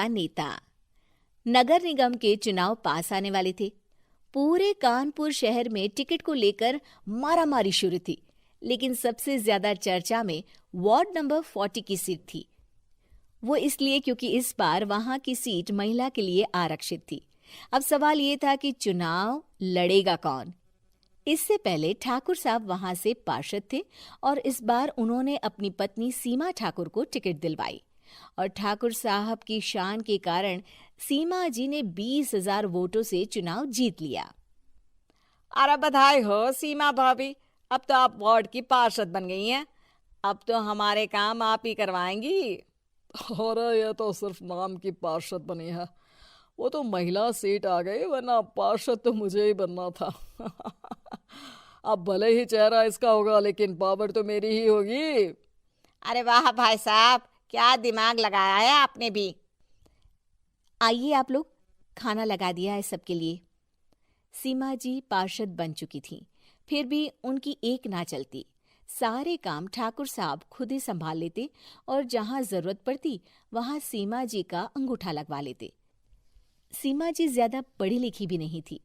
का नेता। नगर निगम के चुनाव पास आने वाले थे। पूरे कानपुर शहर में टिकट को लेकर मारामारी शुरू थी, लेकिन सबसे ज्यादा चर्चा में वार्ड नंबर 40 की सीट थी। वो इसलिए क्योंकि इस बार वहां की सीट महिला के लिए आरक्षित थी। अब सवाल ये था कि चुनाव लड़ेगा कौन। इससे पहले ठाकुर साहब वहां से पार्षद थे और इस बार उन्होंने अपनी पत्नी सीमा ठाकुर को टिकट दिलवाई और ठाकुर साहब की शान के कारण सीमा जी ने 20,000 वोटों से चुनाव जीत लिया। अरे बधाई हो सीमा भाभी, अब तो आप वार्ड की पार्षद बन गई हैं। अब तो हमारे काम आप ही करवाएंगी। अरे ये तो सिर्फ नाम की पार्षद बनी है, वो तो महिला सीट आ गई, वरना पार्षद तो मुझे ही बनना था। अब भले ही चेहरा इसका होगा, लेकिन पावर तो मेरी ही होगी। अरे वाह भाई साहब, क्या दिमाग लगाया है आपने भी। आइए आप लोग, खाना लगा दिया है सबके लिए। सीमा जी पार्षद बन चुकी थीं, फिर भी उनकी एक ना चलती। सारे काम ठाकुर साहब खुद ही संभाल लेते और जहां जरूरत पड़ती वहां सीमा जी का अंगूठा लगवा लेते। सीमा जी ज्यादा पढ़ी लिखी भी नहीं थी।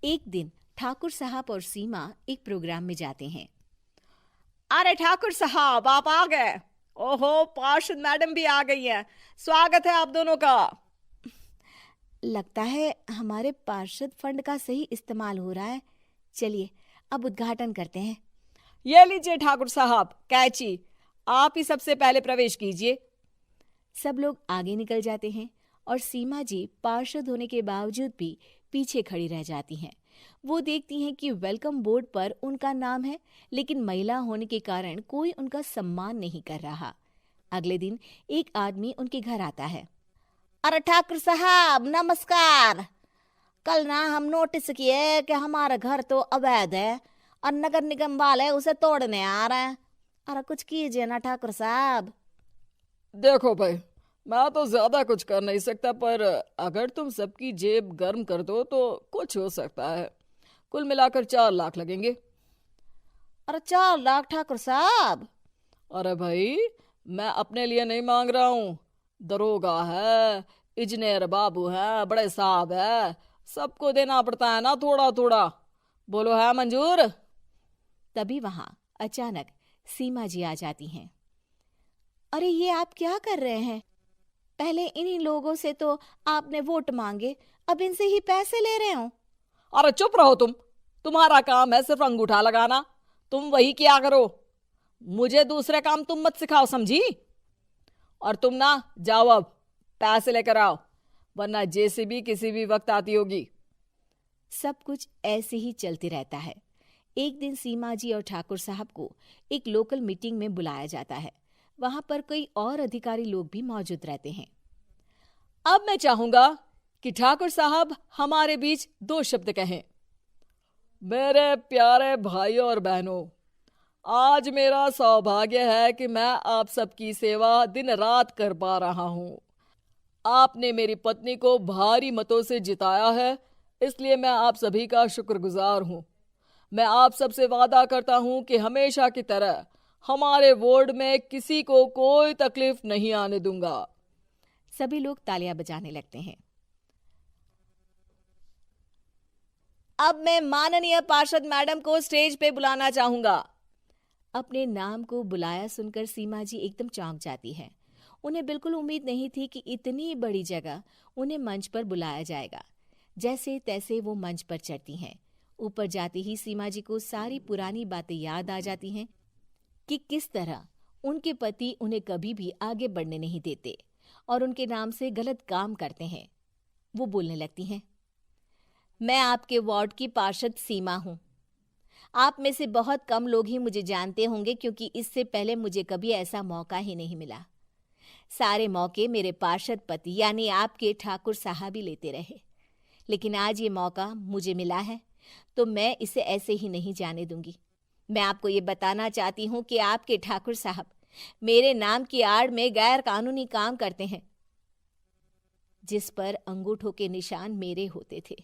एक दिन ठाकुर साहब और सीमा एक प्रोग्राम में जाते हैं। अरे ठाकुर साहब, आप आ गए। ओहो, पार्षद मैडम भी आ गई हैं। स्वागत है आप दोनों का। लगता है हमारे पार्षद फंड का सही इस्तेमाल हो रहा है। चलिए अब उद्घाटन करते हैं। ये लीजिए ठाकुर साहब कैची, आप ही सबसे पहले प्रवेश कीजिए। सब लोग आगे निकल जाते हैं और सीमा जी पार्षद होने के बावजूद भी पीछे खड़ी रह जाती हैं। वो देखती हैं कि वेलकम बोर्ड पर उनका नाम है, लेकिन महिला होने के कारण कोई उनका सम्मान नहीं कर रहा। अगले दिन एक आदमी उनके घर आता है। अरे ठाकुर साहब नमस्कार। कल ना हम नोटिस किए कि हमारा घर तो अवैध है और नगर निगम वाले उसे तोड़ने आ रहे हैं। अरे कुछ कीजिए ना ठाकुर साहब। देखो भाई, मैं तो ज्यादा कुछ कर नहीं सकता, पर अगर तुम सबकी जेब गर्म कर दो तो कुछ हो सकता है। कुल मिलाकर 4 लाख लगेंगे। अरे 4 लाख ठाकुर साहब? अरे भाई, मैं अपने लिए नहीं मांग रहा हूँ। दरोगा है, इंजीनियर बाबू है, बड़े साहब है, सबको देना पड़ता है ना थोड़ा थोड़ा। बोलो है मंजूर? तभी वहां अचानक सीमा जी आ जाती हैं। अरे ये आप क्या कर रहे हैं? पहले इन्हीं लोगों से तो आपने वोट मांगे, अब इनसे ही पैसे ले रहे हो। अरे चुप रहो तुम, तुम्हारा काम है सिर्फ अंगूठा लगाना, तुम वही किया करो। मुझे दूसरे काम तुम मत सिखाओ, समझी? और तुम ना जाओ, अब पैसे लेकर आओ, वरना जेसीबी किसी भी वक्त आती होगी। सब कुछ ऐसे ही चलते रहता है। एक दिन सीमा जी और ठाकुर साहब को एक लोकल मीटिंग में बुलाया जाता है। वहां पर कई और अधिकारी लोग भी मौजूद रहते हैं। अब मैं चाहूंगा कि ठाकुर साहब हमारे बीच 2 शब्द कहें। मेरे प्यारे भाइयों और बहनों, आज मेरा सौभाग्य है कि मैं आप सबकी सेवा दिन रात कर पा रहा हूं। आपने मेरी पत्नी को भारी मतों से जिताया है, इसलिए मैं आप सभी का शुक्रगुजार हूं। मैं आप सबसे वादा करता हूं कि हमेशा की तरह हमारे वार्ड में किसी को कोई तकलीफ नहीं आने दूंगा। सभी लोग तालियां बजाने लगते हैं। अब मैं माननीय पार्षद मैडम को स्टेज पे बुलाना चाहूंगा। अपने नाम को बुलाया सुनकर सीमा जी एकदम चौंक जाती है। उन्हें बिल्कुल उम्मीद नहीं थी कि इतनी बड़ी जगह उन्हें मंच पर बुलाया जाएगा। जैसे तैसे वो मंच पर चढ़ती हैं। ऊपर जाते ही सीमा जी को सारी पुरानी बातें याद आ जाती हैं कि किस तरह उनके पति उन्हें कभी भी आगे बढ़ने नहीं देते और उनके नाम से गलत काम करते हैं। वो बोलने लगती हैं। मैं आपके वार्ड की पार्षद सीमा हूं। आप में से बहुत कम लोग ही मुझे जानते होंगे, क्योंकि इससे पहले मुझे कभी ऐसा मौका ही नहीं मिला। सारे मौके मेरे पार्षद पति यानी आपके ठाकुर साहब ही लेते रहे, लेकिन आज ये मौका मुझे मिला है तो मैं इसे ऐसे ही नहीं जाने दूंगी। मैं आपको ये बताना चाहती हूँ कि आपके ठाकुर साहब मेरे नाम की आड़ में गैर कानूनी काम करते हैं, जिस पर अंगूठों के निशान मेरे होते थे।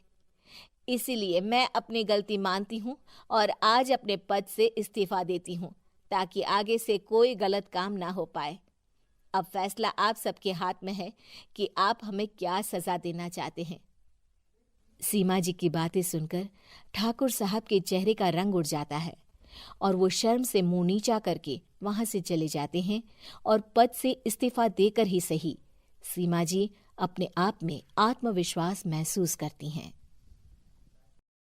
इसीलिए मैं अपनी गलती मानती हूँ और आज अपने पद से इस्तीफा देती हूँ, ताकि आगे से कोई गलत काम ना हो पाए। अब फैसला आप सबके हाथ में है कि आप हमें क्या सजा देना चाहते हैं। सीमा जी की बातें सुनकर ठाकुर साहब के चेहरे का रंग उड़ जाता है और वो शर्म से मुंह नीचा करके वहां से चले जाते हैं और पद से इस्तीफा देकर ही सही सीमा जी अपने आप में आत्मविश्वास महसूस करती हैं।